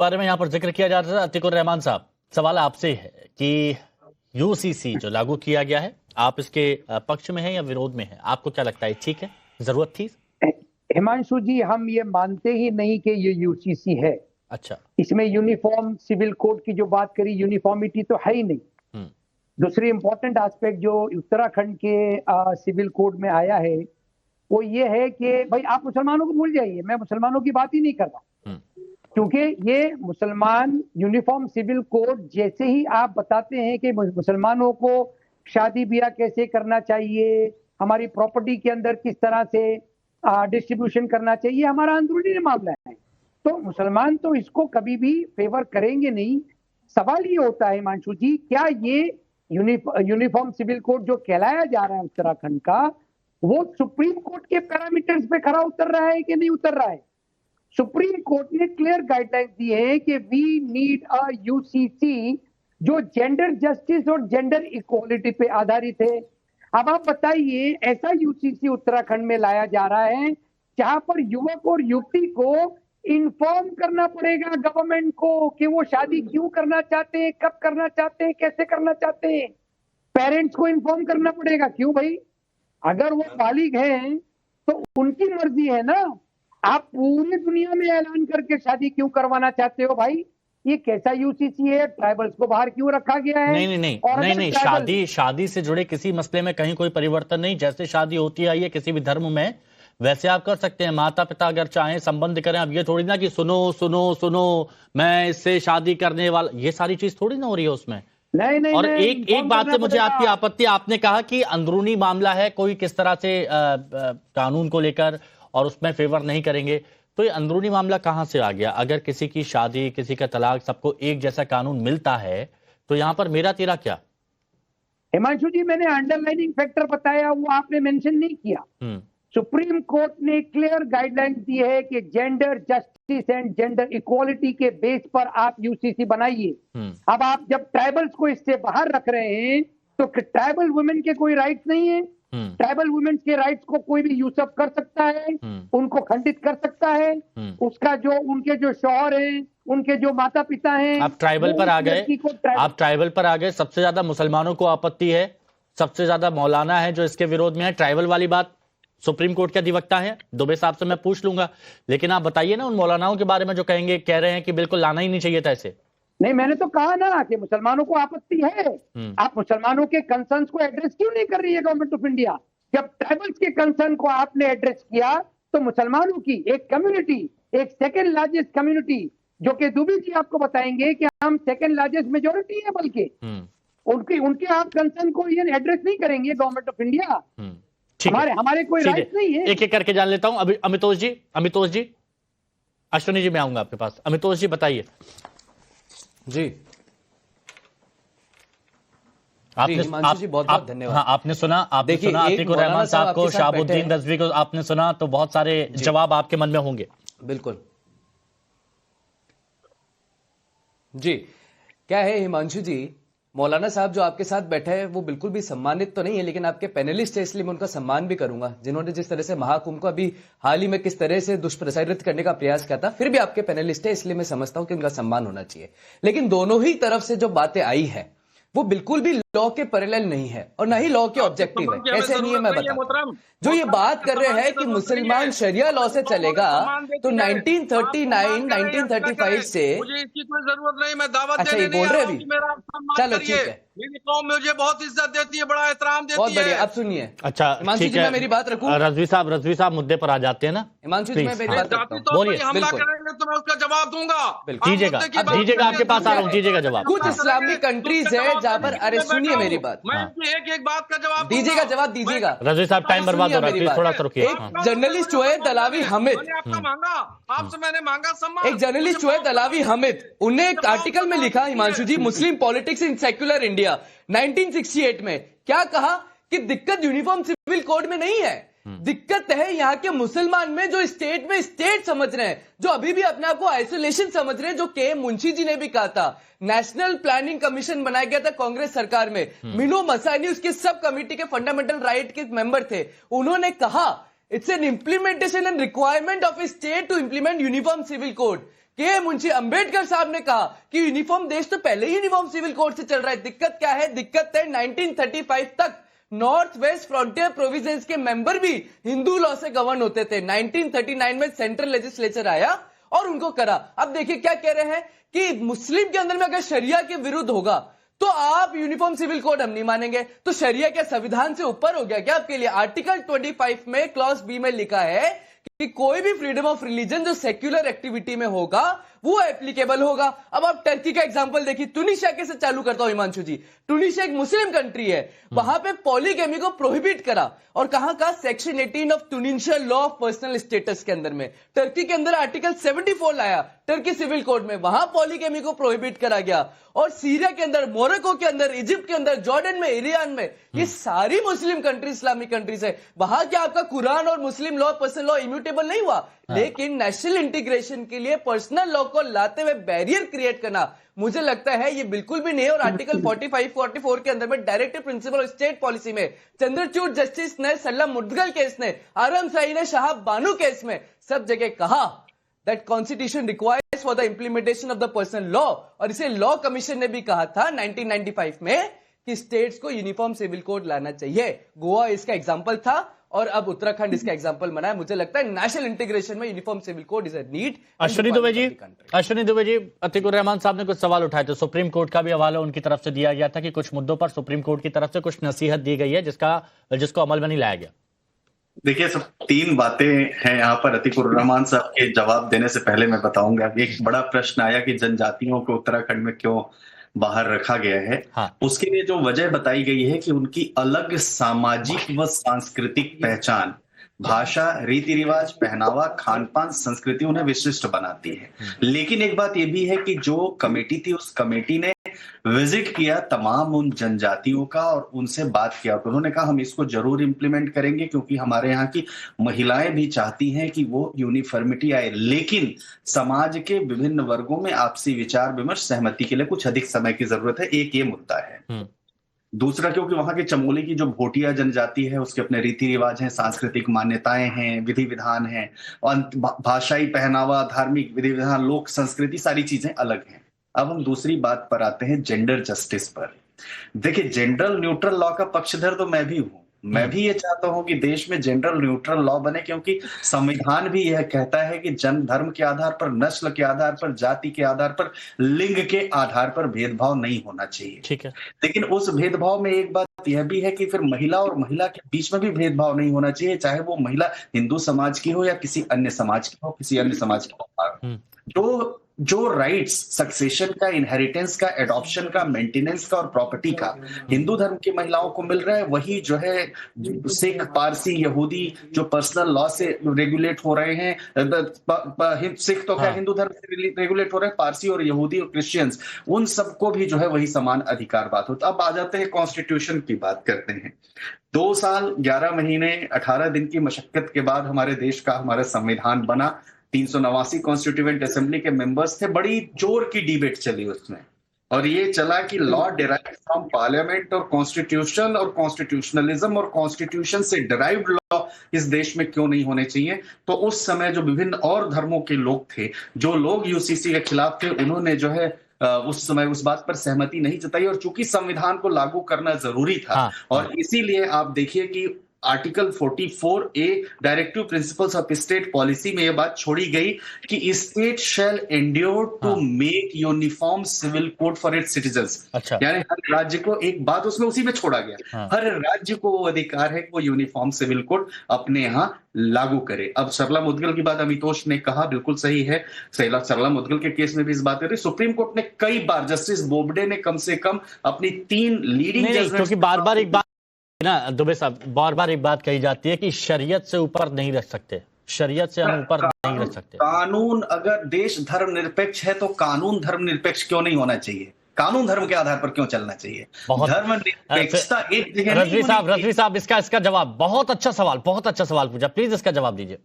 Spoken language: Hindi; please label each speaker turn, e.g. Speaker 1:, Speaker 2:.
Speaker 1: बारे में यहाँ पर जिक्र किया जा रहा था। अतीकुर रहमान साहब, सवाल आपसे है कि यूसीसी जो लागू किया गया है, आप इसके पक्ष में हैं या विरोध में हैं? आपको क्या लगता है, ठीक है, जरूरत थी?
Speaker 2: हिमांशु जी, हम ये मानते ही नहीं कि ये यूसीसी है।
Speaker 1: अच्छा,
Speaker 2: इसमें यूनिफॉर्म सिविल कोड की जो बात करी, यूनिफॉर्मिटी तो है ही नहीं। दूसरी इंपॉर्टेंट एस्पेक्ट जो उत्तराखंड के सिविल कोड में आया है वो ये है कि भाई आप मुसलमानों को भूल जाइए, मैं मुसलमानों की बात ही नहीं कर रहा, क्योंकि ये मुसलमान यूनिफॉर्म सिविल कोड जैसे ही आप बताते हैं कि मुसलमानों को शादी ब्याह कैसे करना चाहिए, हमारी प्रॉपर्टी के अंदर किस तरह से डिस्ट्रीब्यूशन करना चाहिए, हमारा अंदरूनी मामला है, तो मुसलमान तो इसको कभी भी फेवर करेंगे नहीं। सवाल ये होता है हिमांशु जी, क्या ये यूनिफॉर्म सिविल कोड जो कहलाया जा रहा है उत्तराखंड का, वो सुप्रीम कोर्ट के पैरामीटर्स पे खरा उतर रहा है कि नहीं उतर रहा है? सुप्रीम कोर्ट ने क्लियर गाइडलाइंस दी है कि वी नीड अ यूसीसी जो जेंडर जस्टिस और जेंडर इक्वालिटी पे आधारित है। अब आप बताइए, ऐसा यूसीसी उत्तराखंड में लाया जा रहा है जहां पर युवक और युवती को इन्फॉर्म करना पड़ेगा गवर्नमेंट को कि वो शादी क्यों करना चाहते हैं, कब करना चाहते हैं, कैसे करना चाहते हैं। पेरेंट्स को इन्फॉर्म करना पड़ेगा। क्यों भाई? अगर वो बालिग हैं तो उनकी मर्जी है ना। आप पूरी दुनिया में ऐलान करके शादी क्यों करवाना चाहते हो भाई? ये कैसा यूसीसी है? ट्राइबल्स को बाहर क्यों रखा गया है?
Speaker 1: नहीं, शादी से जुड़े किसी मसले में कहीं कोई परिवर्तन नहीं। जैसे शादी होती है किसी भी धर्म में, वैसे आप कर सकते हैं। माता पिता अगर चाहें संबंध करें। अब ये थोड़ी ना कि सुनो सुनो सुनो मैं इससे शादी करने वाला, ये सारी चीज थोड़ी ना हो रही है उसमें।
Speaker 2: नहीं,
Speaker 1: और एक बात से मुझे आपकी आपत्ति, आपने कहा कि अंदरूनी मामला है, कोई किस तरह से कानून को लेकर और उसमें फेवर नहीं करेंगे, तो ये अंदरूनी मामला कहां से आ गया? अगर किसी की शादी, किसी का तलाक, सबको एक जैसा कानून मिलता है, तो यहां पर मेरा तेरा क्या?
Speaker 2: हिमांशु जी, मैंने अंडरलाइनिंग फैक्टर बताया, वो आपने मेंशन नहीं किया। सुप्रीम कोर्ट ने क्लियर गाइडलाइंस दी है कि gender justice and gender equality के बेस पर आप यूसीसी बनाइए। अब आप जब ट्राइबल्स को इससे बाहर रख रहे हैं तो ट्राइबल वुमेन के कोई राइट्स नहीं है। ट्राइबल वुमेन के राइट्स को कोई भी यूसअप कर सकता है, उनको खंडित कर सकता है। उसका जो उनके जो शौहर हैं, उनके जो माता पिता हैं।
Speaker 1: आप ट्राइबल पर आ गए, आप ट्राइबल पर आ गए। सबसे ज्यादा मुसलमानों को आपत्ति है, सबसे ज्यादा मौलाना है जो इसके विरोध में है। ट्राइबल वाली बात सुप्रीम कोर्ट के अधिवक्ता है दुबे साहब से मैं पूछ लूंगा, लेकिन आप बताइए ना उन मौलानाओं के बारे में जो कहेंगे, कह रहे हैं कि बिल्कुल लाना ही नहीं चाहिए था इसे।
Speaker 2: नहीं, मैंने तो कहा ना कि मुसलमानों को आपत्ति है। आप मुसलमानों के कंसर्न्स को एड्रेस क्यों नहीं कर रही है गवर्नमेंट ऑफ इंडिया? जब ट्राइबल्स के कंसर्न को आपने एड्रेस किया तो मुसलमानों की एक कम्युनिटी, एक सेकेंड लार्जेस्ट कम्युनिटी, जो कि दुबे जी आपको बताएंगे कि हम सेकेंड लार्जेस्ट मेजोरिटी है, बल्कि उनके आप कंसर्न को ये एड्रेस नहीं करेंगे गवर्नमेंट ऑफ इंडिया। हमारे कोई राइट नहीं है।
Speaker 1: एक एक करके जान लेता हूं। अभी अमितोष जी, अश्विनी जी मैं आऊंगा आपके पास। अमितोष जी बताइए।
Speaker 3: जी हिमांशु जी, बहुत बहुत धन्यवाद।
Speaker 1: हाँ, आपने सुना अतीकुर रहमान साहब को, शहाबुद्दीन रजवी को आपने सुना, तो बहुत सारे जवाब आपके मन में होंगे।
Speaker 3: बिल्कुल जी। क्या है हिमांशु जी, मौलाना साहब जो आपके साथ बैठे हैं वो बिल्कुल भी सम्मानित तो नहीं है, लेकिन आपके पैनलिस्ट है इसलिए मैं उनका सम्मान भी करूंगा, जिन्होंने जिस तरह से महाकुंभ को अभी हाल ही में किस तरह से दुष्प्रचारित करने का प्रयास किया था। फिर भी आपके पैनलिस्ट है इसलिए मैं समझता हूं कि उनका सम्मान होना चाहिए। लेकिन दोनों ही तरफ से जो बातें आई है वो बिल्कुल भी लॉ के पैरेलल नहीं है और ना ही लॉ के ऑब्जेक्टिव है। ऐसे नहीं है, मैं बताता हूं। जो ये बात कर रहे हैं कि मुसलमान शरिया लॉ से चलेगा, तो 1939, 1935 से
Speaker 4: मुझे इसकी कोई जरूरत नहीं, मैं दावत
Speaker 3: अच्छा ये बोल रहे अभी, चलो ठीक है।
Speaker 4: मेरी कौम मुझे बहुत इज्जत देती है, बड़ा एहतराम देती है।
Speaker 3: बहुत बढ़िया, अब सुनिए।
Speaker 1: अच्छा
Speaker 3: हिमांशु जी, मैं मेरी बात रखूं?
Speaker 1: रजवी साहब मुद्दे पर आ जाते हैं ना।
Speaker 3: हिमांशु जी, मैं मेरी बात रखता हूं।
Speaker 1: बोलिए।
Speaker 4: हमला करेंगे तो मैं उसका जवाब दूंगा।
Speaker 1: दीजिएगा आपके पास आ रहा हूँ, दीजिएगा जवाब।
Speaker 3: कुछ इस्लामिक कंट्रीज है जहां पर, अरे सुनिए मेरी बात,
Speaker 4: मैं एक बात का जवाब
Speaker 3: दीजिएगा, जवाब दीजिएगा।
Speaker 1: रजवी साहब टाइम बर्बाद हो रहा है, थोड़ा सा रुकिए।
Speaker 3: एक जर्नलिस्ट जो है दलावी हामिद,
Speaker 4: आपसे मैंने मांगा सम्मान।
Speaker 3: एक जर्नलिस्ट जो है दलावी हामिद, उन्हें एक आर्टिकल में लिखा हिमांशु जी, मुस्लिम पॉलिटिक्स इन सेक्युलर इंडिया 1968 में, क्या कहा कि दिक्कत यूनिफॉर्म सिविल कोड में नहीं है, दिक्कत है यहाँ के मुसलमान में जो स्टेट में स्टेट समझ रहे हैं, जो अभी भी अपने आप को आइसोलेशन समझ रहे हैं। जो के मुंशी जी ने भी कहा था, नेशनल प्लानिंग कमीशन बनाया गया था कांग्रेस सरकार में, मीनू मसानी उसके सब कमेटी के फंडामेंटल राइट के मेंबर थे। उन्होंने कहा it's an implementation and requirement of a state to implement uniform civil code, K Munshi Ambedkar साहब ने कहा कि यूनिफॉर्म देश तो पहले ही यूनिफॉर्म सिविल कोड से चल रहा है। दिक्कत क्या है? दिक्कत है 1935 तक नॉर्थ वेस्ट फ्रंटियर प्रोविजंस के मेंबर भी हिंदू लॉ से गवर्न होते थे। 1939 में सेंट्रल लेजिस्लेचर आया और उनको करा। अब देखिए क्या कह रहे हैं कि मुस्लिम के अंदर में अगर शरिया के विरुद्ध होगा तो आप यूनिफॉर्म सिविल कोड हम नहीं मानेंगे। तो शरिया क्या संविधान से ऊपर हो गया क्या आपके लिए? आर्टिकल 25 में क्लॉज बी में लिखा है कि कोई भी फ्रीडम ऑफ रिलीजन जो सेक्युलर एक्टिविटी में होगा वो एप्लीकेबल होगा। अब आप टर्की का एग्जांपल देखिए, टूनिशिया के से चालू करता हूं हिमांशु जी। टूनिशिया एक मुस्लिम कंट्री है, वहां पे पॉलीगैमी को प्रोहिबिट करा और कहां का section 18 of Tunisian law of personal status के अंदर में। टर्की के अंदर आर्टिकल 74 लाया टर्की सिविल कोड में, वहां पॉलीगैमी को प्रोहिबिट करा गया। और सीरिया के अंदर, मोरक्को के अंदर, इजिप्ट के अंदर, जॉर्डन में, ईरान में, ये सारी मुस्लिम कंट्री इस्लामिक कंट्रीज है। वहां क्या आपका कुरान और मुस्लिम लॉ पर्सनल लॉ इम्यूटेबल नहीं हुआ? लेकिन नेशनल इंटीग्रेशन के लिए पर्सनल लॉ को लाते हुए बैरियर क्रिएट करना मुझे लगता है ये बिल्कुल भी नहीं है। और आर्टिकल 45-44 के अंदर में directive principle of state policy में चंद्रचूड़ जस्टिस ने, सल्लम मुद्गल केस ने, आरएम साई ने, शाहब बानू केस में सब जगह कहा that constitution requires for the implementation of the personal law. और इसे लॉ कमीशन ने भी कहा था 1995 में कि स्टेट्स को यूनिफॉर्म सिविल कोड लाना चाहिए। गोवा इसका एग्जाम्पल था और अब उत्तराखंड इसका एग्जांपल बना है। मुझे लगता है नेशनल इंटीग्रेशन में uniform civil code is a need.
Speaker 1: Ashwini Dubey ji, Atiqur Rahman साहब ने कुछ सवाल उठाए थे। सुप्रीम कोर्ट का भी हवाला उनकी तरफ से दिया गया था कि कुछ मुद्दों पर सुप्रीम कोर्ट की तरफ से कुछ नसीहत दी गई है जिसको अमल में नहीं लाया गया।
Speaker 5: देखिए, सब तीन बातें हैं यहाँ पर। अतीकुर रहमान साहब के जवाब देने से पहले मैं बताऊंगा, एक बड़ा प्रश्न आया कि जनजातियों को उत्तराखंड में क्यों बाहर रखा गया है।
Speaker 1: हाँ।
Speaker 5: उसके लिए जो वजह बताई गई है कि उनकी अलग सामाजिक व सांस्कृतिक पहचान, भाषा, रीति रिवाज, पहनावा, खान पान, संस्कृति उन्हें विशिष्ट बनाती है। लेकिन एक बात यह भी है कि जो कमेटी थी, उस कमेटी ने विजिट किया तमाम उन जनजातियों का और उनसे बात किया। तो उन्होंने कहा हम इसको जरूर इंप्लीमेंट करेंगे क्योंकि हमारे यहाँ की महिलाएं भी चाहती हैं कि वो यूनिफॉर्मिटी आए, लेकिन समाज के विभिन्न वर्गों में आपसी विचार विमर्श, सहमति के लिए कुछ अधिक समय की जरूरत है। एक ये मुद्दा है। दूसरा, क्योंकि वहां की चमोली की जो भोटिया जनजाति है उसके अपने रीति रिवाज हैं, सांस्कृतिक मान्यताएं हैं, विधि विधान हैं, और भाषाई पहनावा, धार्मिक विधि विधान, लोक संस्कृति, सारी चीजें अलग हैं। अब हम दूसरी बात पर आते हैं, जेंडर जस्टिस पर। देखिए, जेंडर न्यूट्रल लॉ का पक्षधर तो मैं भी हूं। मैं भी ये चाहता हूं कि देश में जेंडर न्यूट्रल लॉ बने, क्योंकि संविधान भी यह कहता है कि जन्म धर्म के आधार पर, नस्ल के आधार पर, जाति के आधार पर, लिंग के आधार पर भेदभाव नहीं होना चाहिए।
Speaker 1: ठीक है। लेकिन
Speaker 5: उस भेदभाव में एक बात यह भी है कि फिर महिला और महिला के बीच में भी भेदभाव नहीं होना चाहिए, चाहे वो महिला हिंदू समाज की हो या किसी अन्य समाज की हो, किसी अन्य समाज की हो। जो राइट्स सक्सेशन का, इनहेरिटेंस का, एडॉप्शन का, मेंटेनेंस का और प्रॉपर्टी का हिंदू धर्म की महिलाओं को मिल रहा है, वही जो है सिख, पारसी, यहूदी जो पर्सनल लॉ से रेगुलेट हो रहे हैं, सिख तो क्या हिंदू धर्म से रेगुलेट हो रहे हैं, पारसी और यहूदी और क्रिश्चियंस, उन सबको भी जो है वही समान अधिकार बात होता। अब आ जाते हैं कॉन्स्टिट्यूशन की बात करते हैं। 2 साल 11 महीने 18 दिन की मशक्कत के बाद हमारे देश का हमारा संविधान बना। 389 कॉन्स्टिट्यूएंट असेंबली के मेंबर्स थे। बड़ी जोर की डिबेट चली उसमें, और ये चला कि लॉ डिराइव्ड फ्रॉम पार्लियामेंट और कॉन्स्टिट्यूशन और कॉन्स्टिट्यूशनलिज्म और कॉन्स्टिट्यूशन से डिराइव्ड लॉ इस देश में क्यों नहीं होने चाहिए। तो उस समय जो विभिन्न और धर्मों के लोग थे, जो लोग यूसीसी के खिलाफ थे, उन्होंने जो है उस समय उस बात पर सहमति नहीं जताई, और चूंकि संविधान को लागू करना जरूरी था, और इसीलिए आप देखिए कि article 44A directive principles of state policy में यह बात छोड़ी गई कि state shall endeavour to make uniform civil code for its citizens.
Speaker 1: अच्छा।
Speaker 5: यानी हर राज्य को एक बात उसमें उसी में छोड़ा गया। हर राज्य को वो अधिकार है कि वो यूनिफॉर्म सिविल कोड अपने यहाँ लागू करे। अब सरला मुद्गल की बात अमितोष ने कहा, बिल्कुल सही है। सरला मुद्गल के केस में भी इस बात करी। सुप्रीम कोर्ट ने कई बार, जस्टिस बोबडे ने कम से कम अपनी 3 लीडिंग जजमेंट्स,
Speaker 1: क्योंकि बार बार एक बात ना दुबे साहब, बार बार एक बात कही जाती है कि शरीयत से ऊपर नहीं रख सकते, शरीयत से हम ऊपर नहीं रख सकते।
Speaker 5: कानून, अगर देश धर्म निरपेक्ष है तो कानून धर्म निरपेक्ष क्यों नहीं होना चाहिए? कानून धर्म के आधार पर क्यों चलना चाहिए? धर्म निरपेक्षता एक जगह।
Speaker 1: रजवी साहब, इसका जवाब बहुत अच्छा सवाल पूछा, प्लीज इसका जवाब दीजिए।